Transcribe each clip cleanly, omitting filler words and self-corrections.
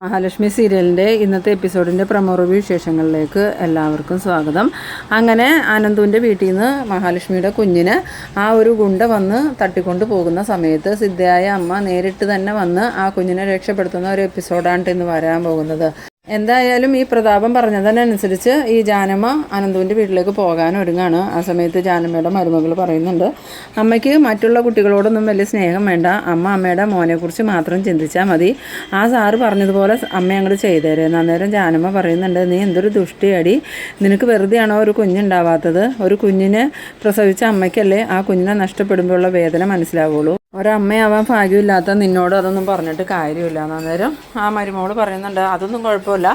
മഹാലക്ഷ്മി സീരിയലിൻ്റെ ഇന്നത്തെ എപ്പിസോഡിൻ്റെ promo review വിശേഷങ്ങളിലേക്ക് എല്ലാവർക്കും സ്വാഗതം. അങ്ങനെ അനന്തുവിൻ്റെ വീട്ടിൽ നിന്ന് മഹാലക്ഷ്മിയുടെ കുഞ്ഞിന് ആ ഒരു ഗുണ്ട വന്ന് തട്ടിക്കൊണ്ട് പോകുന്ന സമയത്ത് സിദ്ധയായ അമ്മ നേരിട്ട് തന്നെ വന്ന് ആ കുഞ്ഞിനെ രക്ഷപ്പെടുത്തുന്ന ഒരു എപ്പിസോഡാണ് ഇന്ന് വരാൻ പോകുന്നത്. എന്തായാലും ഈ പ്രതാപം പറഞ്ഞതിനനുസരിച്ച് ഈ ജാനമ്മ അനന്തുവിൻ്റെ വീട്ടിലേക്ക് പോകാൻ ഒരുങ്ങാണ്. ആ സമയത്ത് ജാനമ്മയുടെ മരുമകൾ പറയുന്നുണ്ട്, അമ്മയ്ക്ക് മറ്റുള്ള കുട്ടികളോടൊന്നും വലിയ സ്നേഹം വേണ്ട, അമ്മയുടെ മോനെക്കുറിച്ച് മാത്രം ചിന്തിച്ചാൽ മതി. ആ സാറ് പറഞ്ഞതുപോലെ അമ്മ അങ്ങോട്ട് ചെയ്തേരുന്നു. അന്നേരം ജാനമ്മ പറയുന്നുണ്ട്, നീ എന്തൊരു ദുഷ്ടിയടി, നിനക്ക് വെറുതെയാണോ ഒരു കുഞ്ഞുണ്ടാവാത്തത്? ഒരു കുഞ്ഞിനെ പ്രസവിച്ച അമ്മയ്ക്കല്ലേ ആ കുഞ്ഞിനെ നഷ്ടപ്പെടുമ്പോഴുള്ള വേദന മനസ്സിലാവുള്ളൂ. ഒരമ്മയാവാൻ ഭാഗ്യമില്ലാത്ത നിന്നോട് അതൊന്നും പറഞ്ഞിട്ട് കാര്യമില്ല. അന്നേരം ആ മരുമോള് പറയുന്നുണ്ട്, അതൊന്നും കുഴപ്പമില്ല,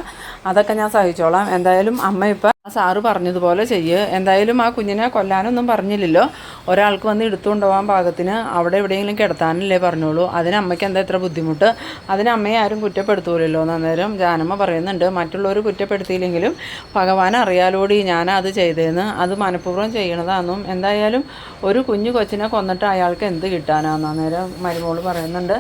അതൊക്കെ ഞാൻ സഹിച്ചോളാം. എന്തായാലും അമ്മ ഇപ്പം ആ സാറ് പറഞ്ഞതുപോലെ ചെയ്യ്. എന്തായാലും ആ കുഞ്ഞിനെ കൊല്ലാനൊന്നും പറഞ്ഞില്ലല്ലോ, ഒരാൾക്ക് വന്ന് എടുത്തുകൊണ്ട് പോകാൻ പാകത്തിന് അവിടെ എവിടെയെങ്കിലും കിടത്താനല്ലേ പറഞ്ഞോളൂ. അതിന് അമ്മയ്ക്ക് എന്താ ഇത്ര ബുദ്ധിമുട്ട്? അതിന് അമ്മയെ ആരും കുറ്റപ്പെടുത്തൂലല്ലോ. അന്നേരം ജാനമ്മ പറയുന്നുണ്ട്, മറ്റുള്ളവർ കുറ്റപ്പെടുത്തിയില്ലെങ്കിലും ഭഗവാൻ അറിയാലോടി ഞാനത് ചെയ്തതെന്ന്, അത് മനഃപൂർവ്വം ചെയ്യണതാണെന്നും. എന്തായാലും ഒരു കുഞ്ഞു കൊച്ചിനെ കൊന്നിട്ട് അയാൾക്ക് എന്ത് കിട്ടാനാണെന്ന്. അന്നേരം മരുമോള് പറയുന്നുണ്ട്,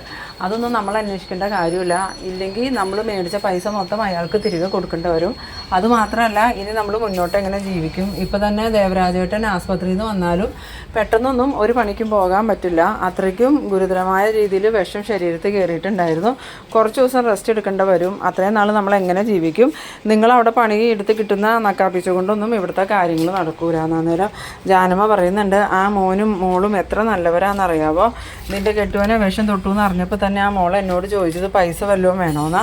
അതൊന്നും നമ്മൾ അന്വേഷിക്കേണ്ട കാര്യമില്ല, ഇല്ലെങ്കിൽ നമ്മൾ മേടിച്ച പൈസ മൊത്തം അയാൾക്ക് തിരികെ കൊടുക്കേണ്ടി വരും. അതുമാത്രമല്ല, ഇനി നമ്മൾ മുന്നോട്ട് എങ്ങനെ ജീവിക്കും? ഇപ്പം തന്നെ ദേവരാജേട്ടൻ ആസ്പത്രിയിൽ നിന്ന് വന്നാലും പെട്ടെന്നൊന്നും ഒരു പണിക്കും പോകാൻ പറ്റില്ല. അത്രയ്ക്കും ഗുരുതരമായ രീതിയിൽ വിഷം ശരീരത്തിൽ കയറിയിട്ടുണ്ടായിരുന്നു. കുറച്ച് ദിവസം റെസ്റ്റ് എടുക്കേണ്ടി വരും. അത്രയും നാൾ നമ്മൾ എങ്ങനെ ജീവിക്കും? നിങ്ങളവിടെ പണി എടുത്ത് കിട്ടുന്ന നക്കാപ്പിച്ച കൊണ്ടൊന്നും ഇവിടുത്തെ കാര്യങ്ങൾ നടക്കൂല. അന്നേരം ജാനമ്മ പറയുന്നുണ്ട്, ആ മോനും മോളും എത്ര നല്ലവരാണെന്നറിയാവോ? നിൻ്റെ കെട്ടുവനെ വിഷം തൊട്ടു എന്ന് അറിഞ്ഞപ്പോൾ തന്നെ ആ മോൾ എന്നോട് ചോദിച്ചത് പൈസ വല്ലതും വേണമെന്നാ.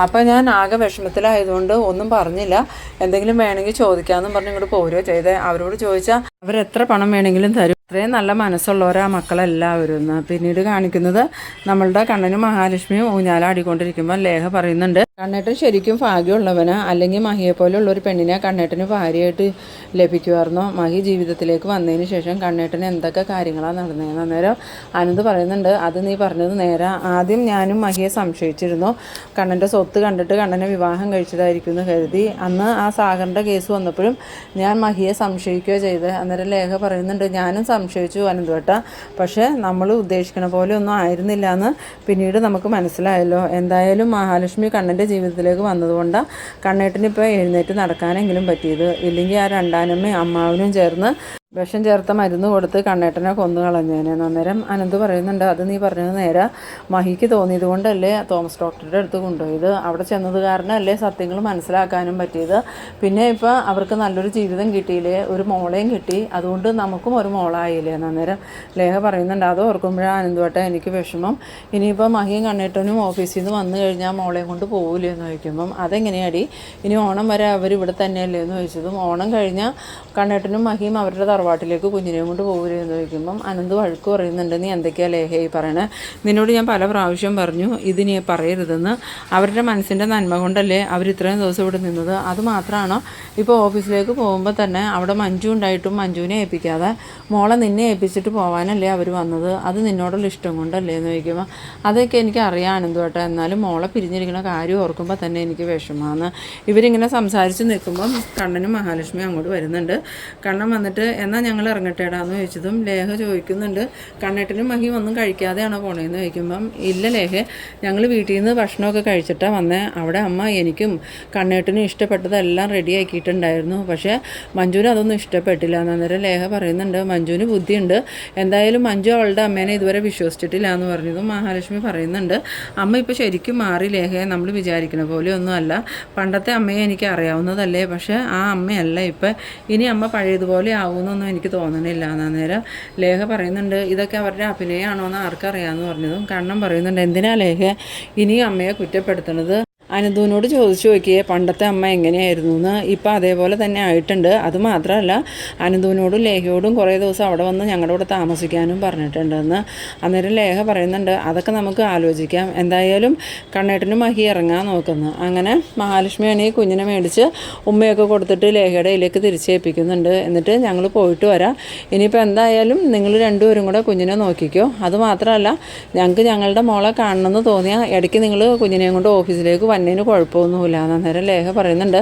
അപ്പോൾ ഞാൻ ആകെ വിഷമത്തിലായതുകൊണ്ട് ഒന്നും പറഞ്ഞില്ല. എന്തെങ്കിലും വേണമെങ്കിൽ ചോദിക്കാമെന്നും പറഞ്ഞ് ഇങ്ങോട്ട് പോരുകയോ ചെയ്തേ. അവരോട് ചോദിച്ചാൽ അവരെത്ര പണം വേണമെങ്കിലും തരും. അത്രയും നല്ല മനസ്സുള്ളവരാ മക്കളെല്ലാവരും. പിന്നീട് കാണിക്കുന്നത് നമ്മളുടെ കണ്ണനും മഹാലക്ഷ്മിയും ഊഞ്ഞാലാടിക്കൊണ്ടിരിക്കുമ്പോൾ ലേഖ പറയുന്നുണ്ട്, കണ്ണേട്ടൻ ശരിക്കും ഭാഗ്യമുള്ളവന്, അല്ലെങ്കിൽ മഹിയെ പോലെയുള്ള ഒരു പെണ്ണിനെ കണ്ണേട്ടന് ഭാര്യയായിട്ട് ലഭിക്കുമായിരുന്നു. മഹി ജീവിതത്തിലേക്ക് വന്നതിന് ശേഷം കണ്ണേട്ടന് എന്തൊക്കെ കാര്യങ്ങളാണ് നടന്നതെന്ന്. അന്നേരം അനന്ത് പറയുന്നുണ്ട്, അത് നീ പറഞ്ഞത് നേരെ. ആദ്യം ഞാനും മഹിയെ സംശയിച്ചിരുന്നു. കണ്ണൻ്റെ സ്വത്ത് കണ്ടിട്ട് കണ്ണനെ വിവാഹം കഴിച്ചതായിരിക്കും എന്ന് കരുതി. അന്ന് ആ സാഗറിൻ്റെ കേസ് വന്നപ്പോഴും ഞാൻ മഹിയെ സംശയിക്കുകയോ ചെയ്ത്. അന്നേരം ലേഖ പറയുന്നുണ്ട്, ഞാനും സംശയിച്ചു അനന്തുവേട്ട, പക്ഷേ നമ്മൾ ഉദ്ദേശിക്കണ പോലെ ഒന്നും ആയിരുന്നില്ല എന്ന് പിന്നീട് നമുക്ക് മനസ്സിലായല്ലോ. എന്തായാലും മഹാലക്ഷ്മി കണ്ണൻ്റെ ജീവിതത്തിലേക്ക് വന്നതുകൊണ്ടാണ് കണ്ണേട്ടനിപ്പോൾ എഴുന്നേറ്റ് നടക്കാനെങ്കിലും പറ്റിയത്. ഇല്ലെങ്കിൽ ആ രണ്ടാനമ്മയും അമ്മാവനും ചേർന്ന് വിഷം ചേർത്ത മരുന്ന് കൊടുത്ത് കണ്ണേട്ടനെ കൊന്നു കളഞ്ഞേനെ. അന്നേരം അനന്ത് പറയുന്നുണ്ട്, അത് നീ പറഞ്ഞത് നേരെ. മഹിക്ക് തോന്നിയത് കൊണ്ടല്ലേ തോമസ് ഡോക്ടറുടെ അടുത്ത് കൊണ്ടുപോയത്. അവിടെ ചെന്നത് കാരണമല്ലേ സത്യങ്ങൾ മനസ്സിലാക്കാനും പറ്റിയത്. പിന്നെ ഇപ്പോൾ അവർക്ക് നല്ലൊരു ജീവിതം കിട്ടിയില്ലേ, ഒരു മോളെയും കിട്ടി, അതുകൊണ്ട് നമുക്കും ഒരു മോളായില്ലേ. അന്നേരം ലേഖ പറയുന്നുണ്ട്, അത് ഓർക്കുമ്പോഴാണ് അനന്തുവേട്ട എനിക്ക് വിഷമം. ഇനിയിപ്പോൾ മഹിയും കണ്ണേട്ടനും ഓഫീസിൽ നിന്ന് വന്നു കഴിഞ്ഞാൽ മോളെയും കൊണ്ട് പോകില്ലേ എന്ന് ചോദിക്കുമ്പം, അതെങ്ങനെയാടി, ഇനി ഓണം വരെ അവർ ഇവിടെ തന്നെയല്ലേ എന്ന് ചോദിച്ചതും, ഓണം കഴിഞ്ഞാൽ കണ്ണേട്ടനും മഹിയും അവരുടെ തറവാട്ടിലേക്ക് കുഞ്ഞിനെയും കൊണ്ട് പോകില്ലേ എന്ന് ചോദിക്കുമ്പം അനന്ത് വഴക്ക് പറയുന്നുണ്ട്, നീ എന്തൊക്കെയാ ലേഖയായി പറയണേ? നിന്നോട് ഞാൻ പല പ്രാവശ്യം പറഞ്ഞു ഇതിനി പറയരുതെന്ന്. അവരുടെ മനസ്സിൻ്റെ നന്മ കൊണ്ടല്ലേ അവർ ഇത്രയും ദിവസം ഇവിടെ നിന്നത്. അതുമാത്രമാണോ ഇപ്പോൾ ഓഫീസിലേക്ക് പോകുമ്പോൾ തന്നെ അവിടെ മഞ്ജു ഉണ്ടായിട്ടും മഞ്ജുവിനെ ഏൽപ്പിക്കാതെ മോളെ നിന്നെ ഏൽപ്പിച്ചിട്ട് പോകാനല്ലേ അവർ വന്നത്? അത് നിന്നോടുള്ള ഇഷ്ടം കൊണ്ടല്ലേ എന്ന് ചോദിക്കുമ്പോൾ, അതൊക്കെ എനിക്ക് അറിയാം അനന്തുവേട്ട, എന്നാലും മോളെ പിരിഞ്ഞിരിക്കുന്ന കാര്യം ഓർക്കുമ്പോൾ തന്നെ എനിക്ക് വിഷമമാണ്. ഇവരിങ്ങനെ സംസാരിച്ച് നിൽക്കുമ്പം കണ്ണനും മഹാലക്ഷ്മിയും അങ്ങോട്ട് വരുന്നുണ്ട്. കണ്ണൻ വന്നിട്ട്, എന്നാൽ ഞങ്ങൾ ഇറങ്ങട്ടേടാന്ന് ചോദിച്ചതും ലേഖ ചോദിക്കുന്നുണ്ട്, കണ്ണേട്ടനും മഹിയും ഒന്നും കഴിക്കാതെയാണോ പോണേന്ന് ചോദിക്കുമ്പം, ഇല്ല ലേഖ, ഞങ്ങൾ വീട്ടിൽ നിന്ന് ഭക്ഷണമൊക്കെ കഴിച്ചിട്ടാണ് വന്നേ. അവിടെ അമ്മ എനിക്കും കണ്ണേട്ടനും ഇഷ്ടപ്പെട്ടതെല്ലാം റെഡി ആക്കിയിട്ടുണ്ടായിരുന്നു. പക്ഷേ മഞ്ജുവിന് അതൊന്നും ഇഷ്ടപ്പെട്ടില്ല. അന്നേരം ലേഖ പറയുന്നുണ്ട്, മഞ്ജുവിന് ബുദ്ധിയുണ്ട്, എന്തായാലും മഞ്ജു അവളുടെ അമ്മേനെ ഇതുവരെ വിശ്വസിച്ചിട്ടില്ല എന്ന് പറഞ്ഞതും മഹാലക്ഷ്മി പറയുന്നുണ്ട്, അമ്മ ഇപ്പോൾ ശരിക്കും മാറി ലേഖയെ, നമ്മൾ വിചാരിക്കുന്ന പോലെ ഒന്നും അല്ല. പണ്ടത്തെ അമ്മയെ എനിക്ക് അറിയാവുന്നതല്ലേ, പക്ഷേ ആ അമ്മയല്ല ഇപ്പം. ഇനി അമ്മ പഴയതുപോലെ ആവുമെന്നൊന്നും എനിക്ക് തോന്നണില്ല. അന്നേരം ലേഖ പറയുന്നുണ്ട്, ഇതൊക്കെ അവരുടെ അഭിനയമാണോ എന്ന് ആർക്കറിയാമെന്ന് പറഞ്ഞതും കണ്ണൻ പറയുന്നുണ്ട്, എന്തിനാ ലേഖ ഇനിയും അമ്മയെ കുറ്റപ്പെടുത്തുന്നത്? അനന്തുവിനോട് ചോദിച്ചു നോക്കിയേ പണ്ടത്തെ അമ്മ എങ്ങനെയായിരുന്നു എന്ന്. ഇപ്പം അതേപോലെ തന്നെ ആയിട്ടുണ്ട്. അതുമാത്രമല്ല, അനന്തുവിനോടും ലേഖയോടും കുറേ ദിവസം അവിടെ വന്ന് ഞങ്ങളുടെ കൂടെ താമസിക്കാനും പറഞ്ഞിട്ടുണ്ടെന്ന്. അന്നേരം ലേഖ പറയുന്നുണ്ട്, അതൊക്കെ നമുക്ക് ആലോചിക്കാം. എന്തായാലും കണ്ണേട്ടനും മഹി ഇറങ്ങാൻ നോക്കുന്നു. അങ്ങനെ മഹാലക്ഷ്മിയാണെങ്കിൽ കുഞ്ഞിനെ മേടിച്ച് ഉമ്മയൊക്കെ കൊടുത്തിട്ട് ലേഖയുടെ കയ്യിലേക്ക് തിരിച്ചേൽപ്പിക്കുന്നുണ്ട്. എന്നിട്ട് ഞങ്ങൾ പോയിട്ട് വരാം, ഇനിയിപ്പോൾ എന്തായാലും നിങ്ങൾ രണ്ടുപേരും കൂടെ കുഞ്ഞിനെ നോക്കിക്കോ. അതുമാത്രമല്ല, ഞങ്ങൾക്ക് ഞങ്ങളുടെ മോളെ കാണണമെന്ന് തോന്നിയാൽ ഇടയ്ക്ക് നിങ്ങൾ കുഞ്ഞിനെയും കൊണ്ട് ഓഫീസിലേക്ക് കണ്ണിന് കുഴപ്പമൊന്നുമില്ല. അന്നേരം ലേഖ പറയുന്നുണ്ട്,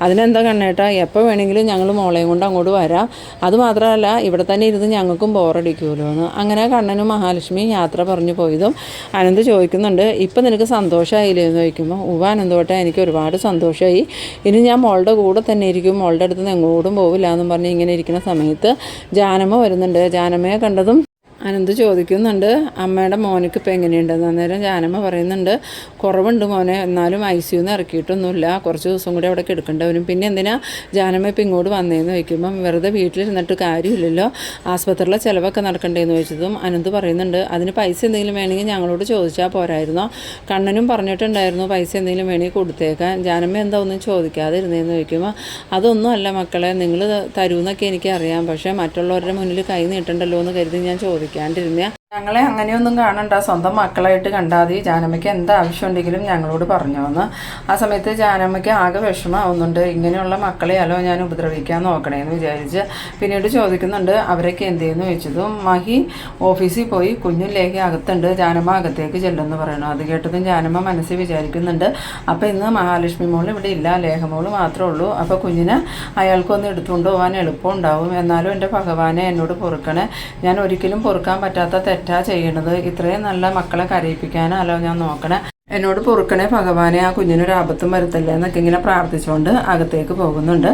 അതിനെന്താ കണ്ണേട്ടാ, എപ്പോൾ വേണമെങ്കിലും ഞങ്ങൾ മോളെയും കൊണ്ട് അങ്ങോട്ട് വരാം, അതുമാത്രമല്ല ഇവിടെ തന്നെ ഇരുന്ന് ഞങ്ങൾക്കും ബോറടിക്കുമല്ലോ എന്ന്. അങ്ങനെ കണ്ണനും മഹാലക്ഷ്മി യാത്ര പറഞ്ഞു പോയതും അനന്ത് ചോദിക്കുന്നുണ്ട്, ഇപ്പം നിനക്ക് സന്തോഷമായില്ലേ എന്ന് ചോദിക്കുമ്പോൾ, അനന്തോട്ടെ എനിക്ക് ഒരുപാട് സന്തോഷമായി, ഇനി ഞാൻ മോളുടെ കൂടെ തന്നെ ഇരിക്കും, മോളുടെ അടുത്ത് നിന്ന് എങ്ങോട്ടും പോവില്ല എന്നും പറഞ്ഞ് ഇങ്ങനെ ഇരിക്കുന്ന സമയത്ത് ജാനമ്മ വരുന്നുണ്ട്. ജാനമ്മയെ കണ്ടതും അനന്ത് ചോദിക്കുന്നുണ്ട്, അമ്മയുടെ മോനക്ക് ഇപ്പം എങ്ങനെയുണ്ടെന്ന്. അന്നേരം ജാനമ്മ പറയുന്നുണ്ട്, കുറവുണ്ട് മോനെ, എന്നാലും ICUന്ന് ഇറക്കിയിട്ടൊന്നുമില്ല, കുറച്ച് ദിവസം കൂടി അവിടെ കിടക്കേണ്ടവരും. പിന്നെ എന്തിനാ ജാനമ്മ ഇപ്പം ഇങ്ങോട്ട് വന്നതെന്ന് ചോദിക്കുമ്പം, വെറുതെ വീട്ടിലിരുന്നിട്ട് കാര്യമില്ലല്ലോ, ആസ്പത്രിയിലെ ചിലവൊക്കെ നടക്കണ്ടേന്ന് ചോദിച്ചതും അനന്ത് പറയുന്നുണ്ട്, അതിന് പൈസ എന്തെങ്കിലും വേണമെങ്കിൽ ഞങ്ങളോട് ചോദിച്ചാൽ പോരായിരുന്നോ, കണ്ണനും പറഞ്ഞിട്ടുണ്ടായിരുന്നു പൈസ എന്തെങ്കിലും വേണമെങ്കിൽ കൊടുത്തേക്കാൻ, ജാനമ്മ എന്താ ഒന്നും ചോദിക്കാതിരുന്നതെന്ന് ചോദിക്കുമ്പോൾ, അതൊന്നും അല്ല മക്കളെ, നിങ്ങൾ തരുമെന്നൊക്കെ എനിക്കറിയാം, പക്ഷേ മറ്റുള്ളവരുടെ മുന്നിൽ കൈ നീട്ടണ്ടല്ലോ എന്ന് കരുതി ഞാൻ ചോദിക്കാണ്ടിരുന്ന. ഞങ്ങളെ അങ്ങനെയൊന്നും കാണണ്ട, സ്വന്തം മക്കളായിട്ട് കണ്ടാൽ മതി, ജാനമ്മയ്ക്ക് എന്താ ആവശ്യമുണ്ടെങ്കിലും ഞങ്ങളോട് പറഞ്ഞോന്ന്. ആ സമയത്ത് ജാനമ്മയ്ക്ക് ആകെ വിഷമമാവുന്നുണ്ട്, ഇങ്ങനെയുള്ള മക്കളെയാലോ ഞാൻ ഉപദ്രവിക്കാൻ നോക്കണേന്ന് വിചാരിച്ച്. പിന്നീട് ചോദിക്കുന്നുണ്ട്, അവരൊക്കെ എന്ത് ചെയ്യുന്നു ചോദിച്ചതും, മഹി ഓഫീസിൽ പോയി, കുഞ്ഞും ലേഖ അകത്തുണ്ട്, ജാനമ്മ അകത്തേക്ക് ചെല്ലുമെന്ന് പറയണു. അത് കേട്ടതും ജാനമ്മ മനസ്സിൽ വിചാരിക്കുന്നുണ്ട്, അപ്പോൾ ഇന്ന് മഹാലക്ഷ്മി മോൾ ഇവിടെ ഇല്ല, ലേഖമോൾ മാത്രമേ ഉള്ളൂ, അപ്പോൾ കുഞ്ഞിനെ അയാൾക്കൊന്ന് എടുത്തുകൊണ്ട് പോകാൻ എളുപ്പമുണ്ടാവും. എന്നാലും എൻ്റെ ഭഗവാനെ എന്നോട് പൊറുക്കണേ, ഞാൻ ഒരിക്കലും പൊറുക്കാൻ പറ്റാത്ത തെറ്റാ ചെയ്യണത്, ഇത്രയും നല്ല മക്കളെ കരയിപ്പിക്കാനല്ലോ ഞാൻ നോക്കണേ, എന്നോട് പൊറുക്കണേ ഭഗവാനെ, ആ കുഞ്ഞിനൊരു ആപത്തും വരുത്തല്ലേ എന്നൊക്കെ ഇങ്ങനെ പ്രാർത്ഥിച്ചുകൊണ്ട് അകത്തേക്ക് പോകുന്നുണ്ട്.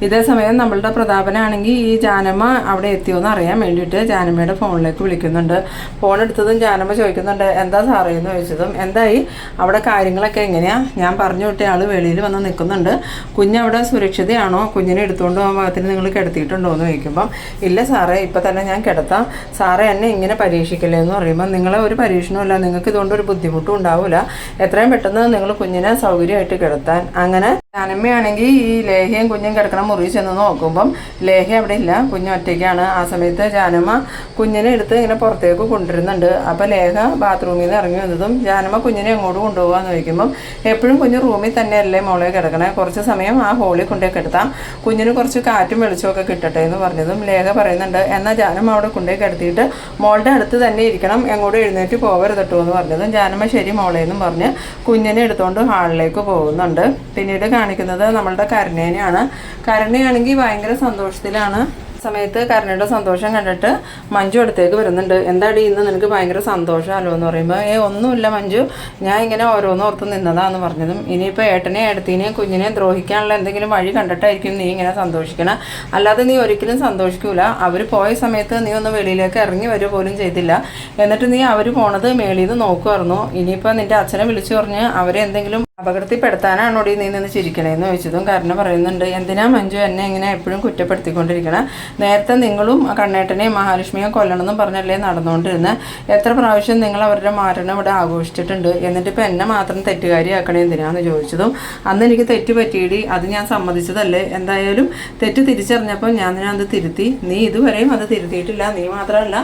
ഇതേ സമയം നമ്മളുടെ പ്രതാപനാണെങ്കിൽ ഈ ജാനമ്മ അവിടെ എത്തിയോന്ന് അറിയാൻ വേണ്ടിയിട്ട് ജാനമ്മയുടെ ഫോണിലേക്ക് വിളിക്കുന്നുണ്ട്. ഫോൺ എടുത്തതും ജാനമ്മ ചോദിക്കുന്നുണ്ട്, എന്താ സാറേ എന്ന് ചോദിച്ചതും, എന്തായി അവിടെ കാര്യങ്ങളൊക്കെ എങ്ങനെയാണ്, ഞാൻ പറഞ്ഞു വിട്ട ആൾ വെളിയിൽ വന്ന് നിൽക്കുന്നുണ്ട്, കുഞ്ഞവിടെ സുരക്ഷിതയാണോ, കുഞ്ഞിനെ എടുത്തുകൊണ്ട് പോകാൻ ഭാഗത്തിന് നിങ്ങൾ കിടത്തിയിട്ടുണ്ടോ എന്ന് ചോദിക്കുമ്പം, ഇല്ല സാറേ ഇപ്പം തന്നെ ഞാൻ കിടത്താം, സാറേ എന്നെ ഇങ്ങനെ പരീക്ഷിക്കല്ലേ എന്ന് പറയുമ്പോൾ, നിങ്ങളെ ഒരു പരീക്ഷണമില്ല, നിങ്ങൾക്ക് ഇതുകൊണ്ട് ഒരു ബുദ്ധിമുട്ടും ഉണ്ടാവില്ല, എത്രയും പെട്ടെന്ന് നിങ്ങൾ കുഞ്ഞിനെ സൗകര്യമായിട്ട് കിടത്താൻ. അങ്ങനെ ജാനമ്മയാണെങ്കിൽ ഈ ലേഹയും കുഞ്ഞും കിടക്കണം മുറി ചെന്ന് നോക്കുമ്പം ലേഹ അവിടെ ഇല്ല, കുഞ്ഞ് ഒറ്റയ്ക്കാണ്. ആ സമയത്ത് ജാനമ്മ കുഞ്ഞിനെ എടുത്ത് ഇങ്ങനെ പുറത്തേക്ക് കൊണ്ടുവരുന്നുണ്ട്. അപ്പോൾ ലേഹ ബാത്റൂമിൽ നിന്ന് ഇറങ്ങി വന്നതും ജാനമ്മ കുഞ്ഞിനെ എങ്ങോട്ട് കൊണ്ടുപോകാന്ന് ചോദിക്കുമ്പം, എപ്പോഴും കുഞ്ഞ് റൂമിൽ തന്നെയല്ലേ മോളെ കിടക്കണേ, കുറച്ച് സമയം ആ ഹോളിൽ കൊണ്ടേ കിടത്താം, കുഞ്ഞിന് കുറച്ച് കാറ്റും വെളിച്ചമൊക്കെ കിട്ടട്ടെ എന്ന് പറഞ്ഞതും ലേഹ പറയുന്നുണ്ട്, എന്നാൽ ജാനമ്മ അവിടെ കൊണ്ടേ കിടത്തിയിട്ട് മോളുടെ അടുത്ത് തന്നെ ഇരിക്കണം, എങ്ങോട്ടും എഴുന്നേറ്റ് പോകരുതട്ടോ എന്ന് പറഞ്ഞതും ജാനമ്മ ശരി മോളേന്നും പറഞ്ഞ് കുഞ്ഞിനെ എടുത്തുകൊണ്ട് ഹാളിലേക്ക് പോകുന്നുണ്ട്. പിന്നീട് കാണിക്കുന്നത് നമ്മളുടെ കരുണേനെയാണ്. കരുണയാണെങ്കിൽ ഭയങ്കര സന്തോഷത്തിലാണ്. സമയത്ത് കരുണയുടെ സന്തോഷം കണ്ടിട്ട് മഞ്ജു അടുത്തേക്ക് വരുന്നുണ്ട്. എന്താടി ഇന്ന് നിനക്ക് ഭയങ്കര സന്തോഷമല്ലോ എന്ന് പറയുമ്പോൾ, ഒന്നുമില്ല മഞ്ജു, ഞാൻ ഇങ്ങനെ ഓരോന്നോർത്ത് നിന്നതാന്ന് പറഞ്ഞതും, ഇനിയിപ്പോൾ ഏട്ടനെയും ഏടത്തിനെയും കുഞ്ഞിനെയും ദ്രോഹിക്കാനുള്ള എന്തെങ്കിലും വഴി കണ്ടിട്ടായിരിക്കും നീ ഇങ്ങനെ സന്തോഷിക്കണം, അല്ലാതെ നീ ഒരിക്കലും സന്തോഷിക്കൂല. അവർ പോയ സമയത്ത് നീ ഒന്ന് വെളിയിലേക്ക് ഇറങ്ങി വരിക പോലും ചെയ്തില്ല, എന്നിട്ട് നീ അവർ പോണത് മേളിൽ നിന്ന് നോക്കുമായിരുന്നു, ഇനിയിപ്പോൾ നിൻ്റെ അച്ഛനെ വിളിച്ചു പറഞ്ഞ് അവരെ എന്തെങ്കിലും അപകടത്തിൽപ്പെടുത്താനാണോടി നീ നിന്ന് ചിരിക്കണേന്ന് ചോദിച്ചതും കരുണ പറയുന്നുണ്ട്, എന്തിനാ മഞ്ജു എന്നെ ഇങ്ങനെ എപ്പോഴും കുറ്റപ്പെടുത്തിക്കൊണ്ടിരിക്കണം, നേരത്തെ നിങ്ങളും കണ്ണേട്ടനെയും മഹാലക്ഷ്മിയെ കൊല്ലണമെന്നും പറഞ്ഞല്ലേ നടന്നുകൊണ്ടിരുന്നത്, എത്ര പ്രാവശ്യം നിങ്ങൾ അവരുടെ മരണം ഇവിടെ ആഘോഷിച്ചിട്ടുണ്ട്, എന്നിട്ടിപ്പോൾ എന്നെ മാത്രം തെറ്റുകാരിയാക്കണേ എന്തിനാന്ന് ചോദിച്ചതും, അന്ന് എനിക്ക് തെറ്റ് പറ്റിയിടി, അത് ഞാൻ സമ്മതിച്ചതല്ലേ, എന്തായാലും തെറ്റ് തിരിച്ചറിഞ്ഞപ്പോൾ ഞാൻ അത് തിരുത്തി, നീ ഇതുവരെയും അത് തിരുത്തിയിട്ടില്ല, നീ മാത്രമല്ല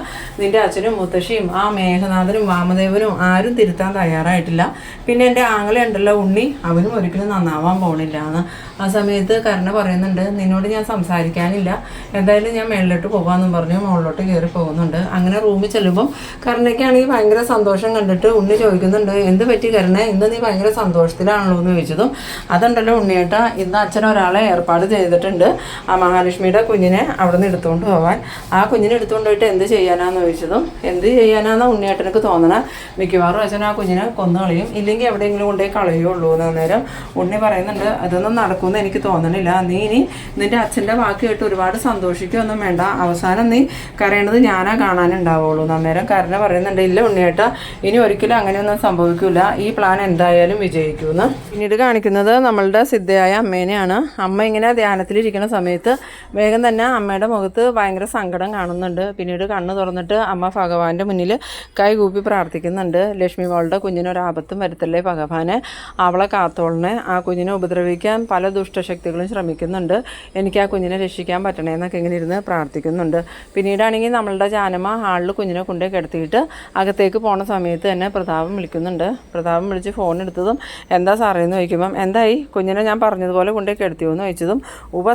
നിൻ്റെ അച്ഛനും മുത്തശ്ശിയും ആ മേഘനാഥനും വാമദേവനും ആരും തിരുത്താൻ തയ്യാറായിട്ടില്ല, പിന്നെ എൻ്റെ ആങ്ങളെ ഉണ്ടല്ലോ ഉണ്ണി, അവനും ഒരിക്കലും നന്നാവാൻ പോണില്ല എന്ന്. ആ സമയത്ത് കരുണ പറയുന്നുണ്ട്, നിന്നോട് ഞാൻ സംസാരിക്കാനില്ല, എന്തായാലും ഞാൻ മേളിലോട്ട് പോകാമെന്നും പറഞ്ഞു മുകളിലോട്ട് കയറി പോകുന്നുണ്ട്. അങ്ങനെ റൂമിൽ ചെല്ലുമ്പം കരുണയ്ക്കാണെങ്കിൽ ഭയങ്കര സന്തോഷം കണ്ടിട്ട് ഉണ്ണി ചോദിക്കുന്നുണ്ട്, എന്ത് പറ്റി കരുണ, ഇന്ന് നീ ഭയങ്കര സന്തോഷത്തിലാണല്ലോ എന്ന് ചോദിച്ചതും, അതുണ്ടല്ലോ ഉണ്ണിയേട്ടാ, ഇന്ന് അച്ഛൻ ഒരാളെ ഏർപ്പാട് ചെയ്തിട്ടുണ്ട് ആ മഹാലക്ഷ്മിയുടെ കുഞ്ഞിനെ അവിടെ നിന്ന് എടുത്തുകൊണ്ട് പോകാൻ, ആ കുഞ്ഞിനെ എടുത്തുകൊണ്ട് പോയിട്ട് എന്ത് ചെയ്യാനാന്ന് ചോദിച്ചതും, എന്ത് ചെയ്യാനാണെന്ന് ഉണ്ണിയേട്ടനക്ക് തോന്നണം, മിക്കവാറും അച്ഛൻ ആ കുഞ്ഞിനെ കൊന്നു കളയും, ഇല്ലെങ്കിൽ എവിടെയെങ്കിലും കൊണ്ടുപോയി കളയുള്ളൂ എന്ന്. അന്നേരം ഉണ്ണി പറയുന്നുണ്ട്, അതൊന്നും നടക്കുമെന്ന് എനിക്ക് തോന്നണില്ല, നീ ഇനി നിൻ്റെ അച്ഛൻ്റെ വാക്ക് കേട്ട് ഒരുപാട് സന്തോഷിക്കുകയൊന്നും വേണ്ട, അവസാനം നീ കരയണത് ഞാനാ കാണാനുണ്ടാവുള്ളൂ. അന്നേരം കരുണ പറയുന്നുണ്ട്, ഇല്ല ഉണ്ണിയേട്ടാ, ഇനി ഒരിക്കലും അങ്ങനെയൊന്നും സംഭവിക്കില്ല, ഈ പ്ലാൻ എന്തായാലും വിജയിക്കുമെന്ന്. പിന്നീട് കാണിക്കുന്നത് നമ്മളുടെ സിദ്ധയായ അമ്മേനെയാണ്. അമ്മ ഇങ്ങനെ ധ്യാനത്തിലിരിക്കുന്ന സമയത്ത് വേഗം തന്നെ അമ്മയുടെ മുഖത്ത് ഭയങ്കര സങ്കടം കാണുന്നുണ്ട്. പിന്നീട് കണ്ണ് തുറന്നിട്ട് അമ്മ ഭഗവാന്റെ മുന്നിൽ കൈകൂപ്പി പ്രാർത്ഥിക്കുന്നുണ്ട്, ലക്ഷ്മി മോളുടെ കുഞ്ഞിനൊരാപത്തും വരുത്തല്ലേ ഭഗവാനെ, അവളെ കാത്തോളനെ, ആ കുഞ്ഞിനെ ഉപദ്രവിക്കാൻ പല ദുഷ്ടശക്തികളും ശ്രമിക്കുന്നുണ്ട്, എനിക്ക് ആ കുഞ്ഞിനെ രക്ഷിക്കാൻ പറ്റണേ എന്നൊക്കെ ഇങ്ങനെ ഇരുന്ന് പ്രാർത്ഥിക്കുന്നുണ്ട്. പിന്നീടാണെങ്കിൽ നമ്മളുടെ ജാനമ്മ ഹാളിൽ കുഞ്ഞിനെ കൊണ്ടുപോയി കിടത്തിയിട്ട് അകത്തേക്ക് പോണ സമയത്ത് തന്നെ പ്രതാപം വിളിക്കുന്നുണ്ട്. പ്രതാപം വിളിച്ച് ഫോൺ എടുത്തതും, എന്താ സാറേ എന്ന് ചോദിക്കുമ്പം, എന്തായി കുഞ്ഞിനെ ഞാൻ പറഞ്ഞതുപോലെ കൊണ്ടുപോയി കിടത്തിയോ എന്ന് ചോദിച്ചതും,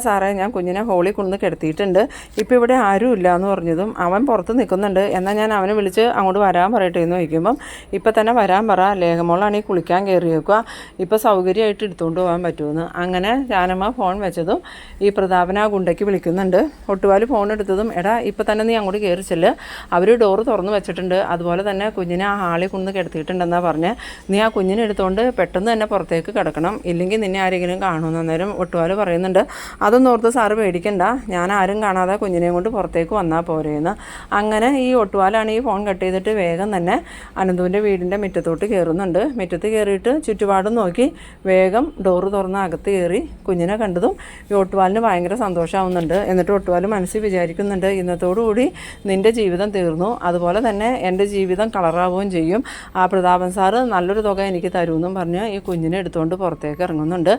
സാറേ ഞാൻ കുഞ്ഞിനെ ഹോളിൽ കൊണ്ടുവന്ന് കിടത്തിയിട്ടുണ്ട്, ഇപ്പോൾ ഇവിടെ ആരും ഇല്ല എന്ന് പറഞ്ഞതും, അവൻ പുറത്ത് നിൽക്കുന്നുണ്ട്, എന്നാൽ ഞാൻ അവനെ വിളിച്ച് അങ്ങോട്ട് വരാൻ പറയട്ടെ എന്ന് ചോദിക്കുമ്പം, ഇപ്പം തന്നെ വരാൻ പറ, ലേഖമോളാണെങ്കിൽ കുളിക്കാൻ കയറി വെക്കുക, ഇപ്പോൾ സൗകര്യമായിട്ട് എടുത്തുകൊണ്ട് പോകാൻ പറ്റുമെന്ന്. അങ്ങനെ ജാനമ്മ ഫോൺ വെച്ചതും ഈ പ്രതാപൻ ആ ഗുണ്ടയ്ക്ക് വിളിക്കുന്നുണ്ട്. ഒട്ടുപാല് ഫോൺ എടുത്തതും എടാ ഇപ്പം തന്നെ നീ അങ്ങോട്ട് കയറി ചെല്ല്, അവർ ഡോറ് തുറന്ന് വെച്ചിട്ടുണ്ട്, അതുപോലെ തന്നെ കുഞ്ഞിനെ ആ ഹാളിൽ കൊണ്ട് കിടത്തിയിട്ടുണ്ടെന്നാണ് പറഞ്ഞ്, നീ ആ കുഞ്ഞിനെ എടുത്തുകൊണ്ട് പെട്ടെന്ന് തന്നെ പുറത്തേക്ക് കിടക്കണം, ഇല്ലെങ്കിൽ നിന്നെ ആരെങ്കിലും കാണുമെന്ന്. അന്നേരം ഒട്ടുപാല് പറയുന്നുണ്ട് അതൊന്നും ഓർത്ത് സാറ് പേടിക്കണ്ട, ഞാൻ ആരും കാണാതെ കുഞ്ഞിനെയും കൊണ്ട് പുറത്തേക്ക് വന്നാൽ പോരെയെന്ന്. അങ്ങനെ ഈ ഒട്ടുപാലാണ് ഈ ഫോൺ കട്ട് ചെയ്തിട്ട് വേഗം തന്നെ അനന്തുവിൻ്റെ വീടിൻ്റെ മുറ്റത്തോട്ട് കയറുന്നുണ്ട്. മുറ്റത്ത് കയറിയിട്ട് ചുറ്റുപാടും നോക്കി വേഗം ഡോറ് തുറന്ന് അകത്ത് കയറി കുഞ്ഞിനെ കണ്ടതും ഈ ഒട്ടുപാലിന് ഭയങ്കര സന്തോഷമാവുന്നുണ്ട്. എന്നിട്ട് ഒട്ടുപാൽ മനസ്സിൽ വിചാരിക്കുന്നുണ്ട് ഇന്നത്തോടുകൂടി നിൻ്റെ ജീവിതം തീർന്നു, അതുപോലെ തന്നെ എൻ്റെ ജീവിതം കളറാവുകയും ചെയ്യും, ആ പ്രതാപൻ സാറ് നല്ലൊരു തുക എനിക്ക് തരുമെന്നും പറഞ്ഞ് ഈ കുഞ്ഞിനെ എടുത്തുകൊണ്ട് പുറത്തേക്ക് ഇറങ്ങുന്നുണ്ട്.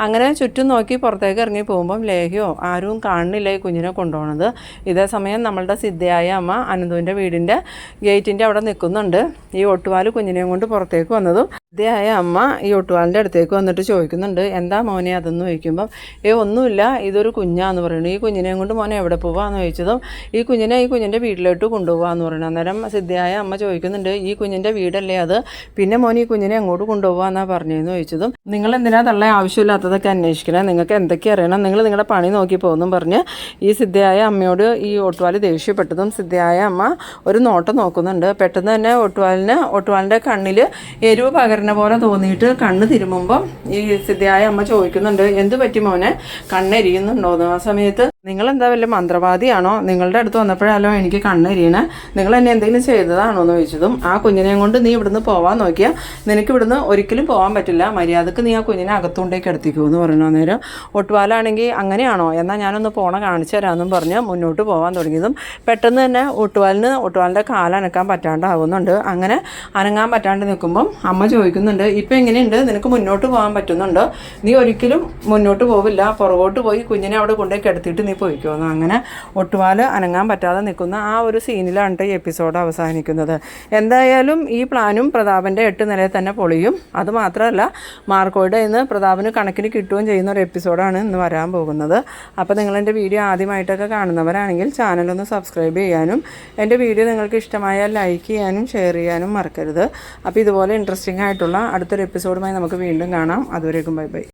അങ്ങനെ ചുറ്റും നോക്കി പുറത്തേക്ക് ഇറങ്ങി പോകുമ്പം ലേഹ്യോ ആരും കാണുന്നില്ല ഈ കുഞ്ഞിനെ കൊണ്ടുപോകണത്. ഇതേ സമയം നമ്മളുടെ സിദ്ധയായ അമ്മ അനന്തുവിൻ്റെ വീടിൻ്റെ ഗേറ്റിൻ്റെ അവിടെ നിൽക്കുന്നുണ്ട്. ഈ ഒട്ടുപാൽ കുഞ്ഞിനെയും കൊണ്ട് പുറത്തേക്ക് വന്നതും സിദ്ധയായ അമ്മ ഈ ഒട്ടുപാലിൻ്റെ അടുത്തേക്ക് വന്നിട്ട് ചോദിക്കുന്നുണ്ട് എന്താ മോനെ അതെന്ന് ചോദിക്കുമ്പം ഒന്നുമില്ല, ഇതൊരു കുഞ്ഞാന്ന് പറയുന്നു. ഈ കുഞ്ഞിനെയും കൊണ്ട് മോനെ എവിടെ പോവാന്ന് ചോദിച്ചതും ഈ കുഞ്ഞിൻ്റെ വീട്ടിലോട്ട് കൊണ്ടുപോകാമെന്ന് പറയുന്നു. അന്നേരം സിദ്ധയായ അമ്മ ചോദിക്കുന്നുണ്ട് ഈ കുഞ്ഞിൻ്റെ വീടല്ലേ അത്, പിന്നെ മോനെ ഈ കുഞ്ഞിനെ എങ്ങോട്ട് കൊണ്ടുപോകാമെന്നാണ് പറഞ്ഞതെന്ന് ചോദിച്ചതും നിങ്ങൾ എന്തിനാ തള്ളേ ആവശ്യമില്ലാത്തതൊക്കെ അന്വേഷിക്കണം, നിങ്ങൾക്ക് എന്തൊക്കെ അറിയണം, നിങ്ങൾ നിങ്ങളുടെ പണി നോക്കി പോകുന്നു പറഞ്ഞ് ഈ സിദ്ധയായ അമ്മയോട് ഈ ഒട്ടുപാൽ ദേഷ്യപ്പെട്ടതും സിദ്ധയായ അമ്മ ഒരു നോട്ടം നോക്കുന്നുണ്ട്. പെട്ടെന്ന് തന്നെ ഒട്ടുപാലിൻ്റെ കണ്ണിൽ എരിവ് പകരുന്ന പോലെ തോന്നിയിട്ട് കണ്ണ് തിരുമുമ്പം ഈ സിദ്ധയായ അമ്മ ചോദിക്കുന്നുണ്ട് എന്ത് പറ്റി മോനെ, കണ്ണെരിയുന്നുണ്ടോന്ന്. ആ സമയത്ത് നിങ്ങളെന്താ വല്ല മന്ത്രവാദിയാണോ, നിങ്ങളുടെ അടുത്ത് വന്നപ്പോഴല്ലോ എനിക്ക് കണ്ണെരിയണേ, നിങ്ങൾ എന്നെ എന്തെങ്കിലും ചെയ്തതാണോ എന്ന് ചോദിച്ചതും ആ കുഞ്ഞിനെയും കൊണ്ട് നീ ഇവിടുന്ന് പോകാൻ നോക്കിയാൽ നിനക്ക് ഇവിടുന്ന് ഒരിക്കലും പോകാൻ പറ്റില്ല, മര്യാദക്ക് നീ ആ കുഞ്ഞിനെ അകത്തുകൊണ്ടേക്ക് എടുത്തിക്കുമെന്ന് പറയുന്നു. അന്നേരം ഒട്ടുപാലാണെങ്കിൽ അങ്ങനെയാണോ, എന്നാൽ ഞാനൊന്ന് പോണ കാണിച്ചു തരാമെന്നും പറഞ്ഞ് മുന്നോട്ട് പോകാൻ തുടങ്ങിയതും പെട്ടെന്ന് തന്നെ ഒട്ടുപാലിൻ്റെ കാലനക്കാൻ പറ്റാണ്ടാകുന്നുണ്ട്. അങ്ങനെ അനങ്ങാൻ പറ്റാണ്ട് നിൽക്കുമ്പം അമ്മ ചോദിക്കുന്നുണ്ട് ഇപ്പം എങ്ങനെയുണ്ട്, നിനക്ക് മുന്നോട്ട് പോകാൻ പറ്റുന്നുണ്ടോ, നീ ഒരിക്കലും മുന്നോട്ട് പോവില്ല, പുറകോട്ട് പോയി കുഞ്ഞിനെ അവിടെ കൊണ്ടേക്ക് എടുത്തിട്ട് നീ പോയിക്കോന്നു. അങ്ങനെ ഒട്ടുപാൽ അനങ്ങാൻ പറ്റാതെ നിൽക്കുന്ന ആ ഒരു സീനിലാണ് ഈ എപ്പിസോഡ് അവസാനിക്കുന്നത്. എന്തായാലും ഈ പ്ലാനും പ്രതാപൻ്റെ 8 നിലയിൽ തന്നെ പൊളിയും. അതുമാത്രമല്ല മാർക്കോയുടെ ഇന്ന് പ്രതാപന് കണക്കിന് കിട്ടുകയും ചെയ്യുന്ന ഒരു എപ്പിസോഡാണ് ഇന്ന് വരാൻ പോകുന്നത്. അപ്പോൾ നിങ്ങളെൻ്റെ വീഡിയോ ആദ്യമായിട്ടൊക്കെ കാണുന്നവരാണെങ്കിൽ ചാനലൊന്ന് സബ്സ്ക്രൈബ് ചെയ്യാനും എൻ്റെ വീഡിയോ നിങ്ങൾക്ക് ഇഷ്ടമായാൽ ലൈക്ക് ചെയ്യാനും ഷെയർ ചെയ്യാനും മറക്കരുത്. അപ്പോൾ ഇതുപോലെ ഇൻട്രസ്റ്റിംഗ് ആയിട്ടുള്ള അടുത്തൊരു എപ്പിസോഡുമായി നമുക്ക് വീണ്ടും കാണാം. അതുവരേക്കും ബൈ ബൈ.